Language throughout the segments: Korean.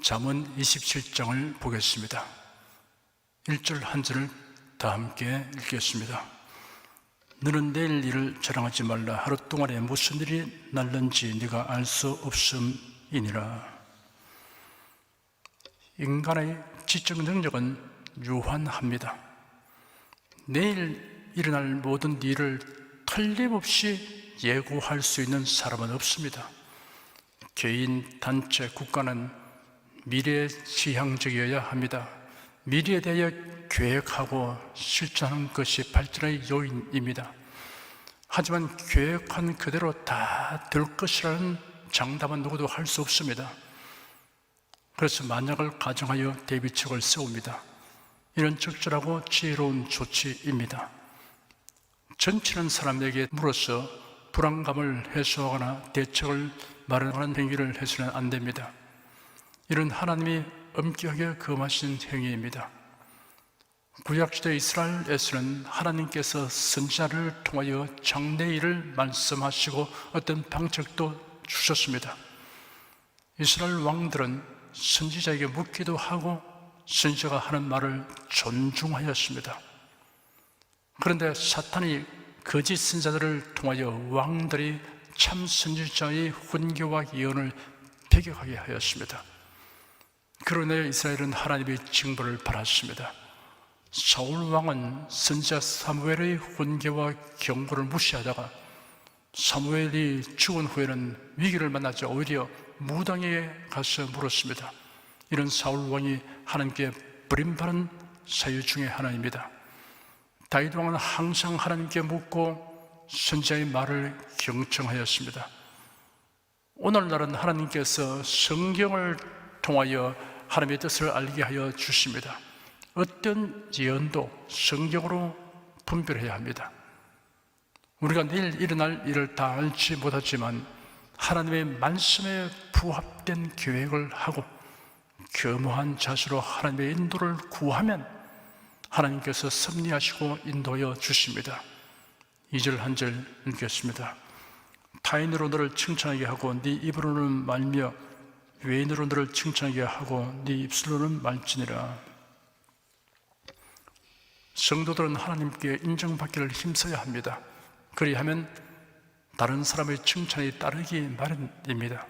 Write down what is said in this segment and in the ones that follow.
잠언 27장을 보겠습니다. 1절 한 절을 다 함께 읽겠습니다. 너는 내일 일을 자랑하지 말라. 하루 동안에 무슨 일이 날는지 네가 알 수 없음이니라. 인간의 지적 능력은 유한합니다. 내일 일어날 모든 일을 틀림없이 예고할 수 있는 사람은 없습니다. 개인, 단체, 국가는 미래지향적이어야 합니다. 미래에 대하여 계획하고 실천하는 것이 발전의 요인입니다. 하지만 계획한 그대로 다 될 것이라는 장담은 누구도 할 수 없습니다. 그래서 만약을 가정하여 대비책을 세웁니다. 이런 적절하고 지혜로운 조치입니다. 전치는 사람에게 물어서 불안감을 해소하거나 대책을 마련하는 행위를 해서는 안 됩니다. 이런 하나님이 엄격하게 금하신 행위입니다. 구약시대 이스라엘에서는 하나님께서 선지자를 통하여 장래일을 말씀하시고 어떤 방책도 주셨습니다. 이스라엘 왕들은 선지자에게 묻기도 하고 선지자가 하는 말을 존중하였습니다. 그런데 사탄이 거짓 선지자들을 통하여 왕들이 참 선지자의 훈계와 예언을 배격하게 하였습니다. 그러나 이스라엘은 하나님의 징벌을 받았습니다. 사울 왕은 선지자 사무엘의 훈계와 경고를 무시하다가 사무엘이 죽은 후에는 위기를 만나자 오히려 무당에 가서 물었습니다. 이런 사울 왕이 하나님께 버림받은 사유 중에 하나입니다. 다윗 왕은 항상 하나님께 묻고 선지자의 말을 경청하였습니다. 오늘날은 하나님께서 성경을 통하여 하나님의 뜻을 알게 하여 주십니다. 어떤 예언도 성경으로 분별해야 합니다. 우리가 내일 일어날 일을 다 알지 못하지만 하나님의 말씀에 부합된 계획을 하고 겸허한 자세로 하나님의 인도를 구하면 하나님께서 섭리하시고 인도하여 주십니다. 2절 한 절 읽겠습니다. 타인으로 너를 칭찬하게 하고 네 입으로는 말며 외인으로 너를 칭찬하게 하고 네 입술로는 말지니라. 성도들은 하나님께 인정받기를 힘써야 합니다. 그리하면 다른 사람의 칭찬이 따르기 마련입니다.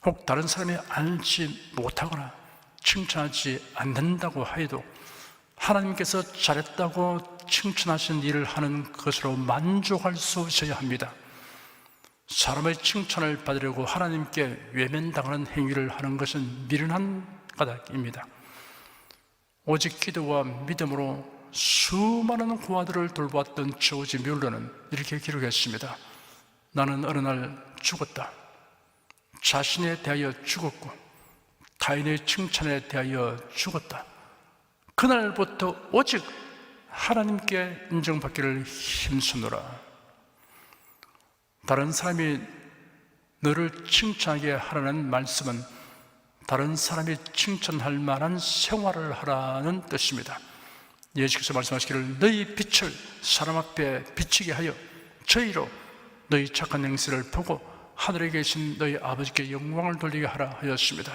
혹 다른 사람이 알지 못하거나 칭찬하지 않는다고 하여도 하나님께서 잘했다고 칭찬하신 일을 하는 것으로 만족할 수 있어야 합니다. 사람의 칭찬을 받으려고 하나님께 외면당하는 행위를 하는 것은 미련한 까닭입니다. 오직 기도와 믿음으로 수많은 고아들을 돌보았던 조지 뮬러는 이렇게 기록했습니다. 나는 어느 날 죽었다. 자신에 대하여 죽었고 타인의 칭찬에 대하여 죽었다. 그날부터 오직 하나님께 인정받기를 힘쓰노라. 다른 사람이 너를 칭찬하게 하라는 말씀은 다른 사람이 칭찬할 만한 생활을 하라는 뜻입니다. 예수께서 말씀하시기를 너희 빛을 사람 앞에 비치게 하여 저희로 너희 착한 행실을 보고 하늘에 계신 너희 아버지께 영광을 돌리게 하라 하였습니다.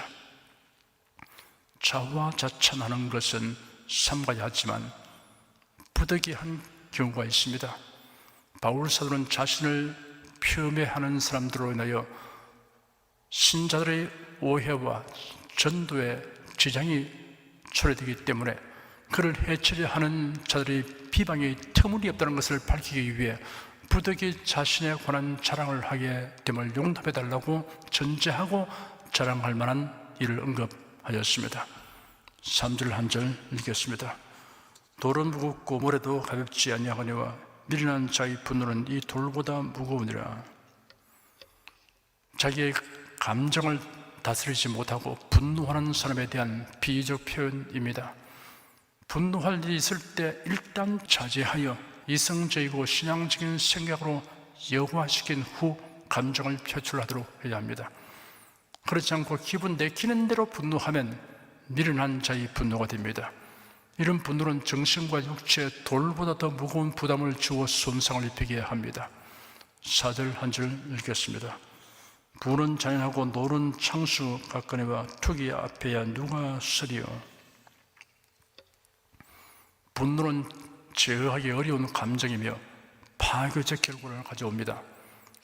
자화자찬하는 것은 삼가야 하지만 부득이한 경우가 있습니다. 바울 사도는 자신을 폄훼하는 사람들로 인하여 신자들의 오해와 전도에 지장이 초래되기 때문에 그를 해치려 하는 자들의 비방이 터무니없다는 것을 밝히기 위해 부득이 자신에 관한 자랑을 하게 됨을 용납해달라고 전제하고 자랑할 만한 일을 언급하였습니다. 3절 한 절 읽겠습니다. 돌은 무겁고 모래도 가볍지 아니하거니와 미련한 자의 분노는 이 돌보다 무거우니라. 자기의 감정을 다스리지 못하고 분노하는 사람에 대한 비유적 표현입니다. 분노할 일이 있을 때 일단 자제하여 이성적이고 신앙적인 생각으로 여과시킨 후 감정을 표출하도록 해야 합니다. 그렇지 않고 기분 내키는 대로 분노하면 미련한 자의 분노가 됩니다. 이런 분노는 정신과 육체에 돌보다 더 무거운 부담을 주어 손상을 입히게 합니다. 4절 한 절 읽겠습니다. 부는 잔인하고 노는 창수 가까이와 투기 앞에야 누가 서리요. 분노는 제어하기 어려운 감정이며 파괴적 결과를 가져옵니다.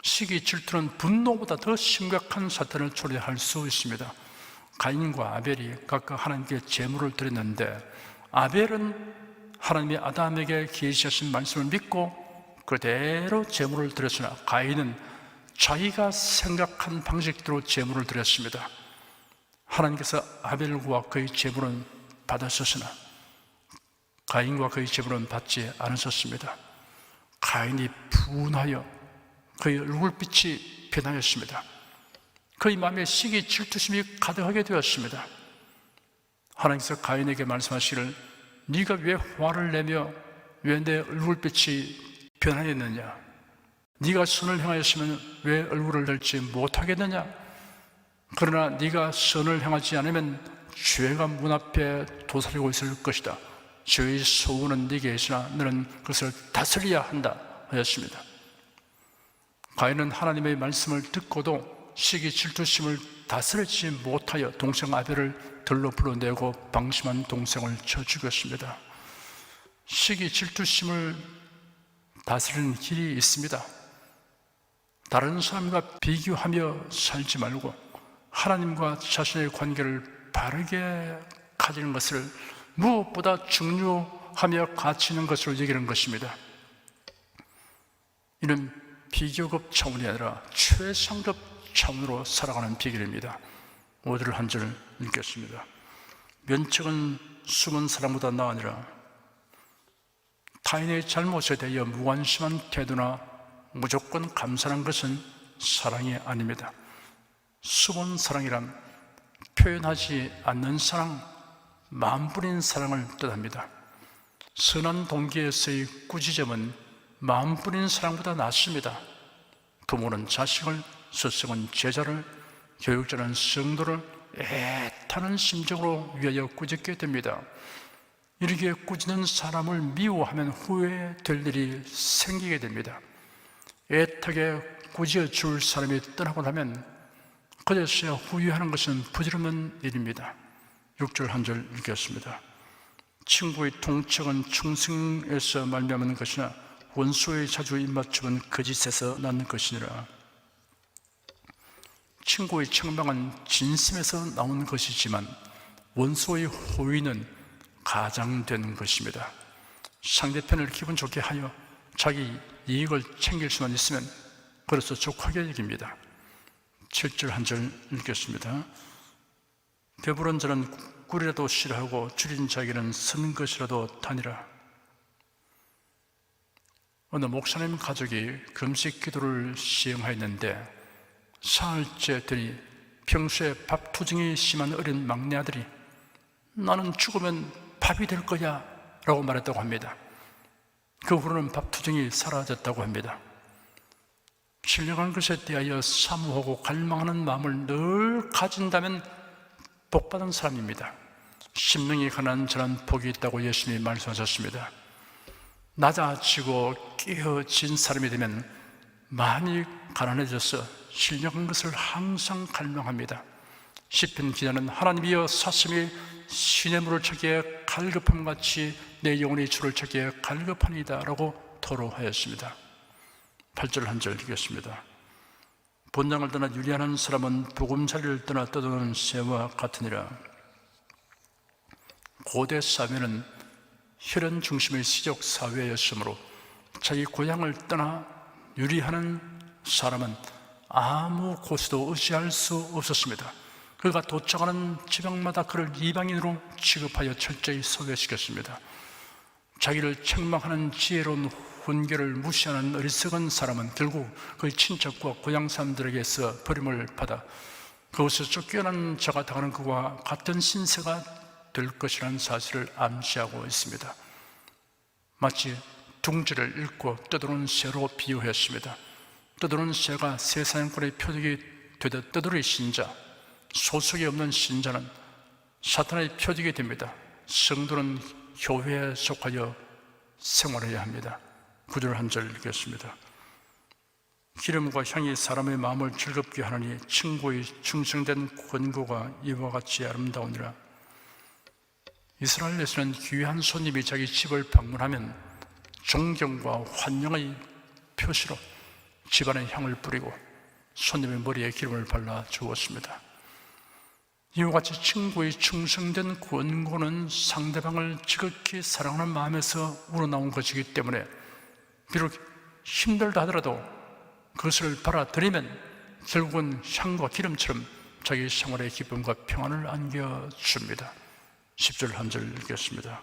시기, 질투는 분노보다 더 심각한 사탄을 초래할 수 있습니다. 가인과 아벨이 각각 하나님께 제물을 드렸는데 아벨은 하나님이 아담에게 계시하신 말씀을 믿고 그대로 제물을 드렸으나 가인은 자기가 생각한 방식대로 제물을 드렸습니다. 하나님께서 아벨과 그의 제물은 받으셨으나 가인과 그의 제물은 받지 않으셨습니다. 가인이 분하여 그의 얼굴빛이 변하였습니다. 그의 마음에 시기, 질투심이 가득하게 되었습니다. 하나님께서 가인에게 말씀하시기를 네가 왜 화를 내며 왜 내 얼굴빛이 변하였느냐? 네가 선을 행하였으면 왜 얼굴을 들지 못하겠느냐? 그러나 네가 선을 행하지 않으면 죄가 문 앞에 도사리고 있을 것이다. 죄의 소원은 네게 있으나 너는 그것을 다스려야 한다 하였습니다. 가인은 하나님의 말씀을 듣고도 시기, 질투심을 다스리지 못하여 동생 아벨을 들로 불어내고 방심한 동생을 쳐 죽였습니다. 시기, 질투심을 다스리는 길이 있습니다. 다른 사람과 비교하며 살지 말고 하나님과 자신의 관계를 바르게 가지는 것을 무엇보다 중요하며 가치 있는 것으로 여기는 것입니다. 이는 비교급 차원이 아니라 최상급 차원으로 살아가는 비결입니다. 5절 한 절 읽겠습니다. 면책은 숨은 사람보다 나으니라. 타인의 잘못에 대하여 무관심한 태도나 무조건 감사한 것은 사랑이 아닙니다. 숨은 사랑이란 표현하지 않는 사랑, 마음뿐인 사랑을 뜻합니다. 선한 동기에서의 꾸짖음은 마음뿐인 사랑보다 낫습니다. 부모는 자식을, 스승은 제자를, 교육자는 성도를 애타는 심정으로 위하여 꾸짖게 됩니다. 이렇게 꾸짖는 사람을 미워하면 후회될 일이 생기게 됩니다. 애타게 꾸짖어 줄 사람이 떠나고 나면 그제서야 후회하는 것은 부질없는 일입니다. 6절 한 절 읽겠습니다. 친구의 통책은 충성에서 말미암은 것이나 원수의 자주 입맞춤은 거짓에서 낳는 것이니라. 친구의 책망은 진심에서 나오는 것이지만 원수의 호의는 가장된 것입니다. 상대편을 기분 좋게 하여 자기 이익을 챙길 수만 있으면 그래서 족하게 여깁니다. 7절 한 절 읽겠습니다. 배부른 자는 꿀이라도 싫어하고 줄인 자에게는 선 것이라도 다니라. 어느 목사님 가족이 금식 기도를 시행하였는데 사흘째 되니 평소에 밥 투정이 심한 어린 막내 아들이 나는 죽으면 밥이 될 거야 라고 말했다고 합니다. 그 후로는 밥 투정이 사라졌다고 합니다. 신령한 것에 대하여 사모하고 갈망하는 마음을 늘 가진다면 복받은 사람입니다. 심령이 가난한 자는 복이 있다고 예수님이 말씀하셨습니다. 낮아지고 깨어진 사람이 되면 마음이 가난해져서 신령한 것을 항상 갈망합니다. 시편 기자는 하나님이여 사슴이 시냇물을 찾기에 갈급함같이 내 영혼이 주를 찾기에 갈급하니이다 라고 토로하였습니다. 8절 한 절 읽겠습니다. 본당을 떠나 유리하는 사람은 보금자리를 떠나 떠도는 새와 같으니라. 고대 사회는 혈연 중심의 시족 사회였으므로 자기 고향을 떠나 유리하는 사람은 아무 곳에도 의지할 수 없었습니다. 그가 도착하는 지방마다 그를 이방인으로 취급하여 철저히 소외시켰습니다. 자기를 책망하는 지혜로운 훈계를 무시하는 어리석은 사람은 결국 그의 친척과 고향 사람들에게서 버림을 받아 그곳에서 쫓겨난 자가 당하는 그와 같은 신세가 될 것이라는 사실을 암시하고 있습니다. 마치 둥지를 읽고 떠도는 새로 비유했습니다. 떠도는 새가 세상권의 표적이 되듯 떠돌이 신자, 소속이 없는 신자는 사탄의 표적이 됩니다. 성도는 교회에 속하여 생활해야 합니다. 9절 한 절 읽겠습니다. 기름과 향이 사람의 마음을 즐겁게 하느니 친구의 충성된 권고가 이와 같이 아름다우니라. 이스라엘에서는 귀한 손님이 자기 집을 방문하면 존경과 환영의 표시로 집안에 향을 뿌리고 손님의 머리에 기름을 발라 주었습니다. 이와 같이 친구의 충성된 권고는 상대방을 지극히 사랑하는 마음에서 우러나온 것이기 때문에 비록 힘들다 하더라도 그것을 받아들이면 결국은 향과 기름처럼 자기 생활의 기쁨과 평안을 안겨줍니다. 10절 한 절 읽겠습니다.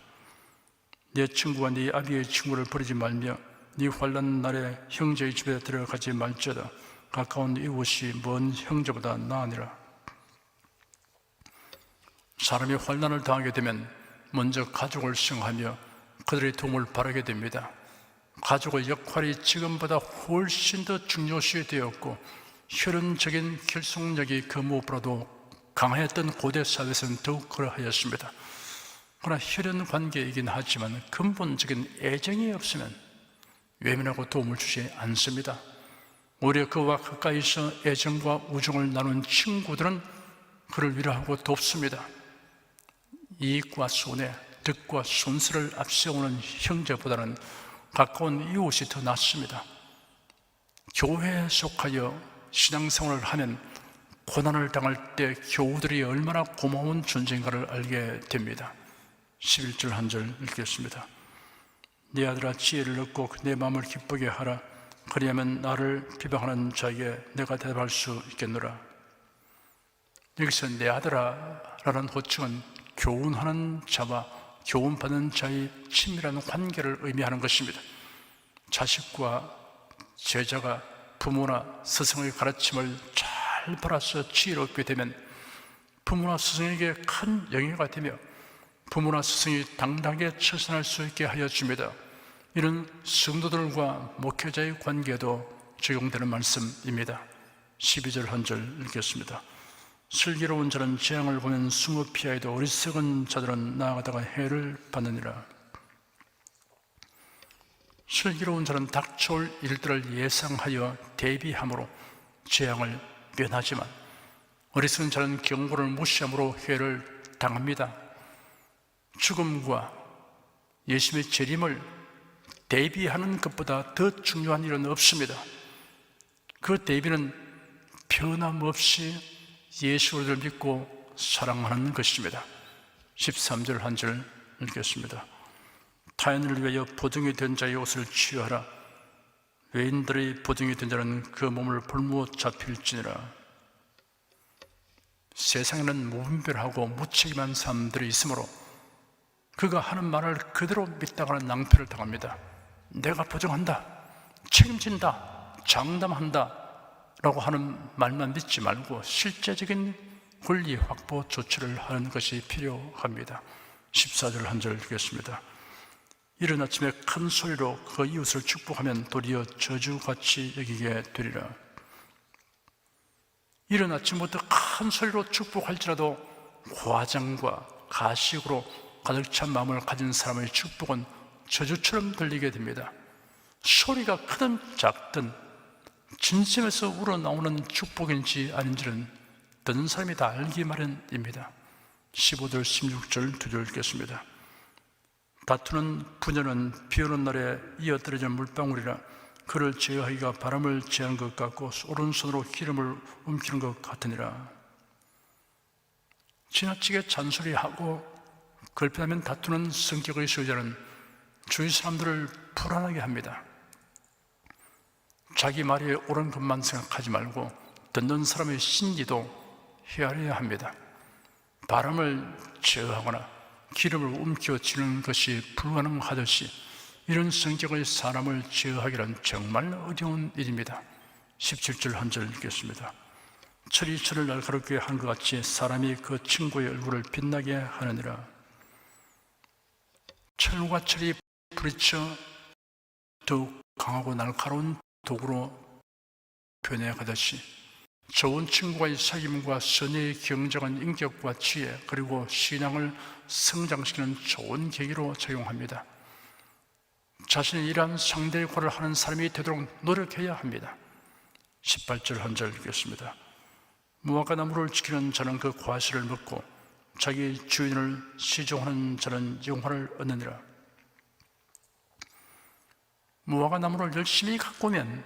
네 친구와 네 아비의 친구를 버리지 말며 네 환난 날에 형제의 집에 들어가지 말지어다. 가까운 이웃이 먼 형제보다 나으니라. 사람이 환난을 당하게 되면 먼저 가족을 생각하며 그들의 도움을 바라게 됩니다. 가족의 역할이 지금보다 훨씬 더 중요시 되었고 혈연적인 결속력이 그 무엇보다도 강했던 고대 사회에서는 더욱 그러하였습니다. 그러나 혈연 관계이긴 하지만 근본적인 애정이 없으면 외면하고 도움을 주지 않습니다. 오히려 그와 가까이서 애정과 우정을 나눈 친구들은 그를 위로하고 돕습니다. 이익과 손해, 득과 손실을 앞세우는 형제보다는 가까운 이웃이 더 낫습니다. 교회에 속하여 신앙생활을 하면 고난을 당할 때 교우들이 얼마나 고마운 존재인가를 알게 됩니다. 11절 한 절 읽겠습니다. 네 아들아 지혜를 얻고 내 마음을 기쁘게 하라. 그리하면 나를 비방하는 자에게 내가 대답할 수 있겠노라. 여기서 내 아들아 라는 호칭은 교훈하는 자와 교훈받는 자의 친밀한 관계를 의미하는 것입니다. 자식과 제자가 부모나 스승의 가르침을 잘 받아서 지혜를 얻게 되면 부모나 스승에게 큰 영예가 되며 부모나 스승이 당당하게 처신할 수 있게 하여 줍니다. 이런 성도들과 목회자의 관계도 적용되는 말씀입니다. 12절 한 절 읽겠습니다. 슬기로운 자는 재앙을 보면 숨어 피하여도 어리석은 자들은 나아가다가 해를 받느니라. 슬기로운 자는 닥쳐올 일들을 예상하여 대비함으로 재앙을 면하지만 어리석은 자는 경고를 무시함으로 해를 당합니다. 죽음과 예수님의 재림을 대비하는 것보다 더 중요한 일은 없습니다. 그 대비는 변함없이 예수 그리스도를 믿고 사랑하는 것입니다. 13절 한 절 읽겠습니다. 타인을 위하여 보증이 된 자의 옷을 취하라. 외인들의 보증이 된 자는 그 몸을 볼못 잡힐지니라. 세상에는 무분별하고 무책임한 사람들이 있으므로 그가 하는 말을 그대로 믿다가는 낭패를 당합니다. 내가 보증한다, 책임진다, 장담한다 라고 하는 말만 믿지 말고 실제적인 권리 확보 조치를 하는 것이 필요합니다. 14절 한 절 읽겠습니다. 이른 아침에 큰 소리로 그 이웃을 축복하면 도리어 저주같이 여기게 되리라. 이른 아침부터 큰 소리로 축복할지라도 과장과 가식으로 가득 찬 마음을 가진 사람의 축복은 저주처럼 들리게 됩니다. 소리가 크든 작든 진심에서 우러나오는 축복인지 아닌지는 듣는 사람이 다 알기 마련입니다. 15절 16절 두 절 읽겠습니다. 다투는 부녀는 비 오는 날에 이어떨어진 물방울이라. 그를 제어하기가 바람을 제한 것 같고 오른손으로 기름을 움키는 것 같으니라. 지나치게 잔소리하고 걸핏하면 다투는 성격의 소유자는 주위 사람들을 불안하게 합니다. 자기 말이 옳은 것만 생각하지 말고 듣는 사람의 심리도 헤아려야 합니다. 바람을 제어하거나 기름을 움켜쥐는 것이 불가능하듯이 이런 성격의 사람을 제어하기란 정말 어려운 일입니다. 17절 한 절 읽겠습니다. 철이 철을 날카롭게 한 것 같이 사람이 그 친구의 얼굴을 빛나게 하느니라. 철과 철이 부딪혀 더욱 강하고 날카로운 도구로 변해가듯이 좋은 친구와의 사귐과 선의의 경쟁은 인격과 지혜 그리고 신앙을 성장시키는 좋은 계기로 작용합니다. 자신이 이러한 상대 역할을 하는 사람이 되도록 노력해야 합니다. 18절 한 절 읽겠습니다. 무화과 나무를 지키는 자는 그 과실을 먹고 자기 주인을 시종하는 자는 영화를 얻느니라. 무화과 나무를 열심히 가꾸면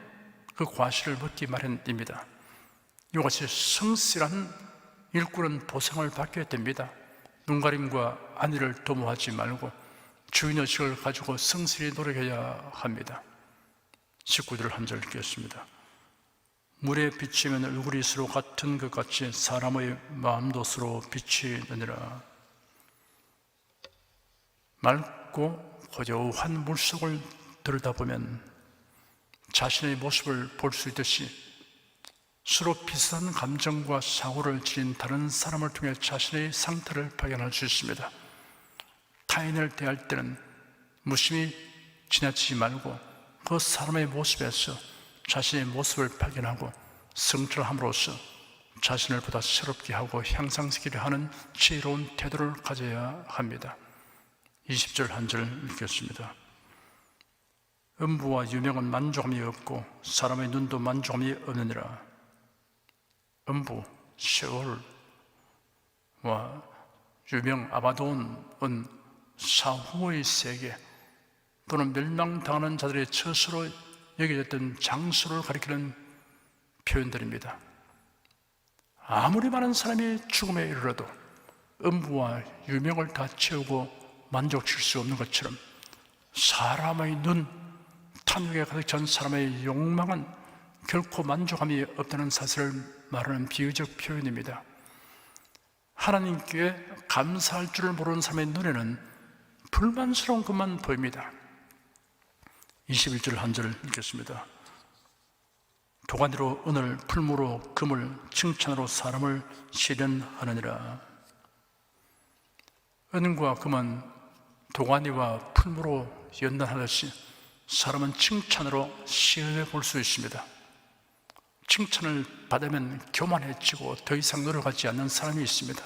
그 과실을 먹기 마련입니다. 이것이 성실한 일꾼은 보상을 받게 됩니다. 눈가림과 안위를 도모하지 말고 주인의식을 가지고 성실히 노력해야 합니다. 19절 한 절 읽겠습니다. 물에 비치면 얼굴이 서로 같은 것 같이 사람의 마음도 서로 비치느니라. 맑고 고요한 물속을 들여다보면 자신의 모습을 볼 수 있듯이 서로 비슷한 감정과 사고를 지닌 다른 사람을 통해 자신의 상태를 발견할 수 있습니다. 타인을 대할 때는 무심히 지나치지 말고 그 사람의 모습에서 자신의 모습을 발견하고 성찰함으로써 자신을 보다 새롭게 하고 향상시키려 하는 지혜로운 태도를 가져야 합니다. 20절 한 절 읽겠습니다. 음부와 유명은 만족함이 없고 사람의 눈도 만족함이 없느니라. 음부, 세월과 유명, 아바돈은 사후의 세계 또는 멸망당하는 자들의 처소로 여겨졌던 장소를 가리키는 표현들입니다. 아무리 많은 사람이 죽음에 이르러도 음부와 유명을 다 채우고 만족시킬 수 없는 것처럼 사람의 눈, 탐욕에 가득 찬 사람의 욕망은 결코 만족함이 없다는 사실을 말하는 비유적 표현입니다. 하나님께 감사할 줄을 모르는 사람의 눈에는 불만스러운 것만 보입니다. 21절 한 절 읽겠습니다. 도가니로 은을, 풀무로 금을, 칭찬으로 사람을 시련하느니라. 은과 금은 도가니와 풀무로 연단하듯이 사람은 칭찬으로 시험해 볼 수 있습니다. 칭찬을 받으면 교만해지고 더 이상 노력하지 않는 사람이 있습니다.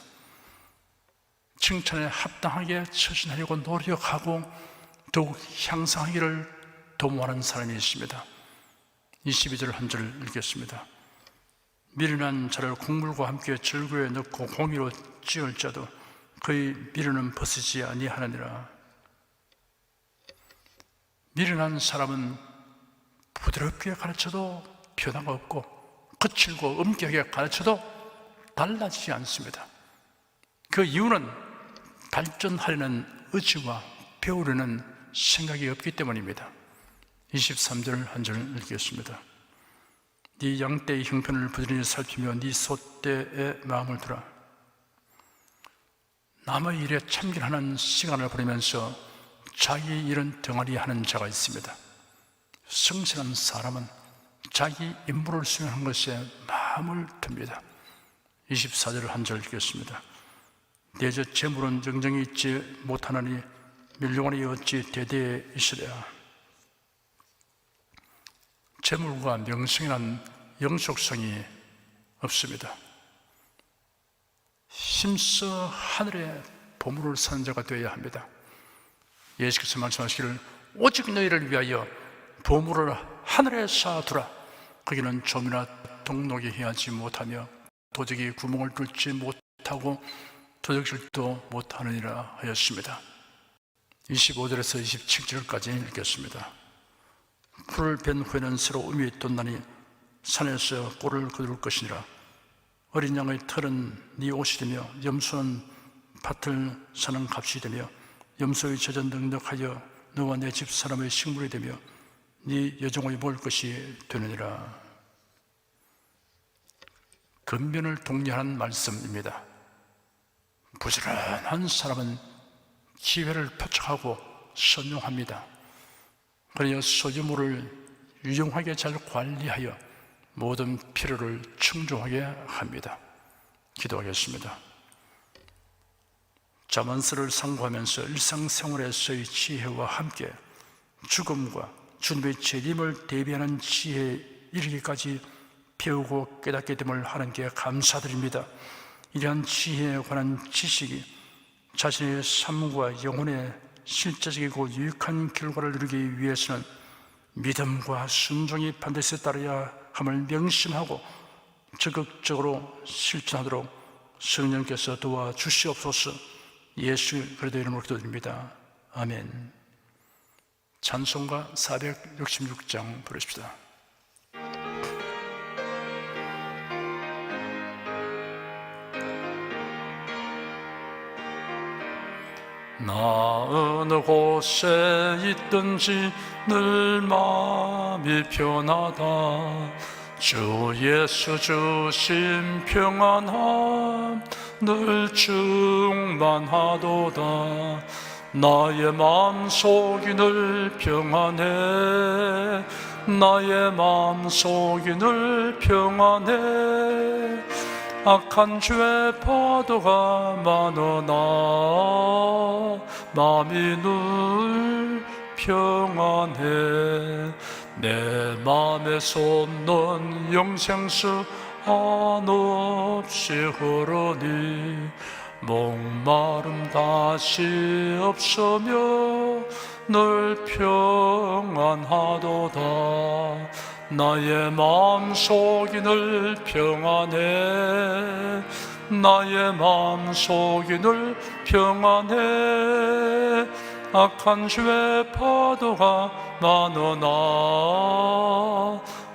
칭찬에 합당하게 처신하려고 노력하고 더욱 향상하기를 도모하는 사람이 있습니다. 22절 한 절 읽겠습니다. 미련한 자를 곡물과 함께 절구에 넣고 공의로 찌을 자도 그의 미련은 벗어지지 아니하느니라. 미련한 사람은 부드럽게 가르쳐도 변화가 없고 거칠고 엄격하게 가르쳐도 달라지지 않습니다. 그 이유는 발전하려는 의지와 배우려는 생각이 없기 때문입니다. 23절 한 절 읽겠습니다. 네 양떼의 형편을 부지런히 살피며 네 소떼의 마음을 두라. 남의 일에 참견하는 시간을 보내면서 자기 일은 덩어리 하는 자가 있습니다. 성실한 사람은 자기 임무를 수행하는 것에 마음을 둡니다. 24절 한 절 읽겠습니다. 내 저 재물은 정정이 있지 못하나니 멸류관이 어찌 대대에 있으랴. 재물과 명성이란 영속성이 없습니다. 힘써 하늘의 보물을 사는 자가 되어야 합니다. 예수께서 말씀하시기를 오직 너희를 위하여 보물을 하늘에 쌓아두라. 거기는 좀이나 동록이 해하지 못하며 도적이 구멍을 뚫지 못하고 도적질도 못하느니라 하였습니다. 25절에서 27절까지 읽겠습니다. 풀을 벤 후에는 새로 음이 돋나니 산에서 꼴을 거둘 것이니라. 어린 양의 털은 네 옷이 되며 염소는 밭을 사는 값이 되며 염소의 젖은 넉넉하여 너와 내 집 사람의 식물이 되며 네 여종의 먹을 것이 되느니라. 근면을 독려하는 말씀입니다. 부지런한 사람은 기회를 포착하고 선용합니다. 그래야 소유물을 유용하게 잘 관리하여 모든 필요를 충족하게 합니다. 기도하겠습니다. 자만스를 상고하면서 일상생활에서의 지혜와 함께 죽음과 주님의 재림을 대비하는 지혜에 이르기까지 배우고 깨닫게 됨을 하나님께 감사드립니다. 이러한 지혜에 관한 지식이 자신의 삶과 영혼에 실제적이고 유익한 결과를 이루기 위해서는 믿음과 순종이 반드시 따라야 함을 명심하고 적극적으로 실천하도록 성령께서 도와주시옵소서. 예수 그리스도의 이름으로 기도드립니다. 아멘. 찬송가 466장 부르십시다. 나 어느 곳에 있든지 늘 마음이 편하다. 주 예수 주신 평안함 늘 충만하도다. 나의 마음속이 늘 평안해. 나의 마음속이 늘 평안해. 악한 죄 파도가 많으나 마음이 늘 평안해. 내 맘에 솟는 영생수 한없이 흐르니 목마름 다시 없으며 늘 평안하도다. 나의 마음속이 늘 평안해. 나의 마음속이 늘 평안해. 악한 죄 파도가 많으나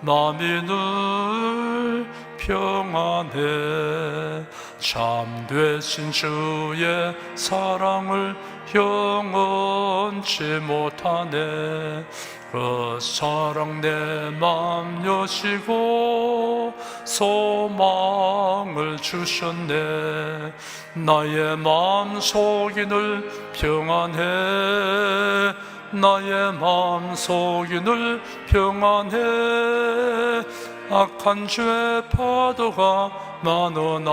마음이 늘 평안해. 참되신 주의 사랑을 영원치 못하네. 그 사랑 내 맘 여시고 소망을 주셨네. 나의 마음속이 늘 평안해. 나의 마음속이 늘 평안해. 악한 죄 파도가 많으나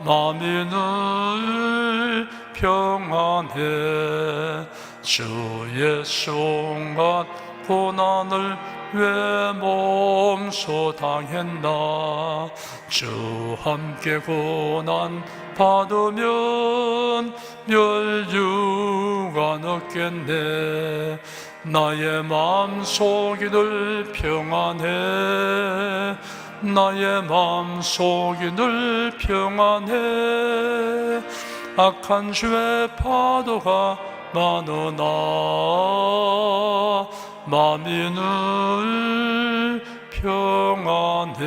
마음이 늘 평안해. 주 예수 온갖 고난을 왜 몸소 당했나. 주 함께 고난 받으면 멸류관 얻겠네. 나의 마음속이 늘 평안해. 나의 마음속이 늘 평안해. 악한 죄 파도가 많으나 마음이 늘 평안해.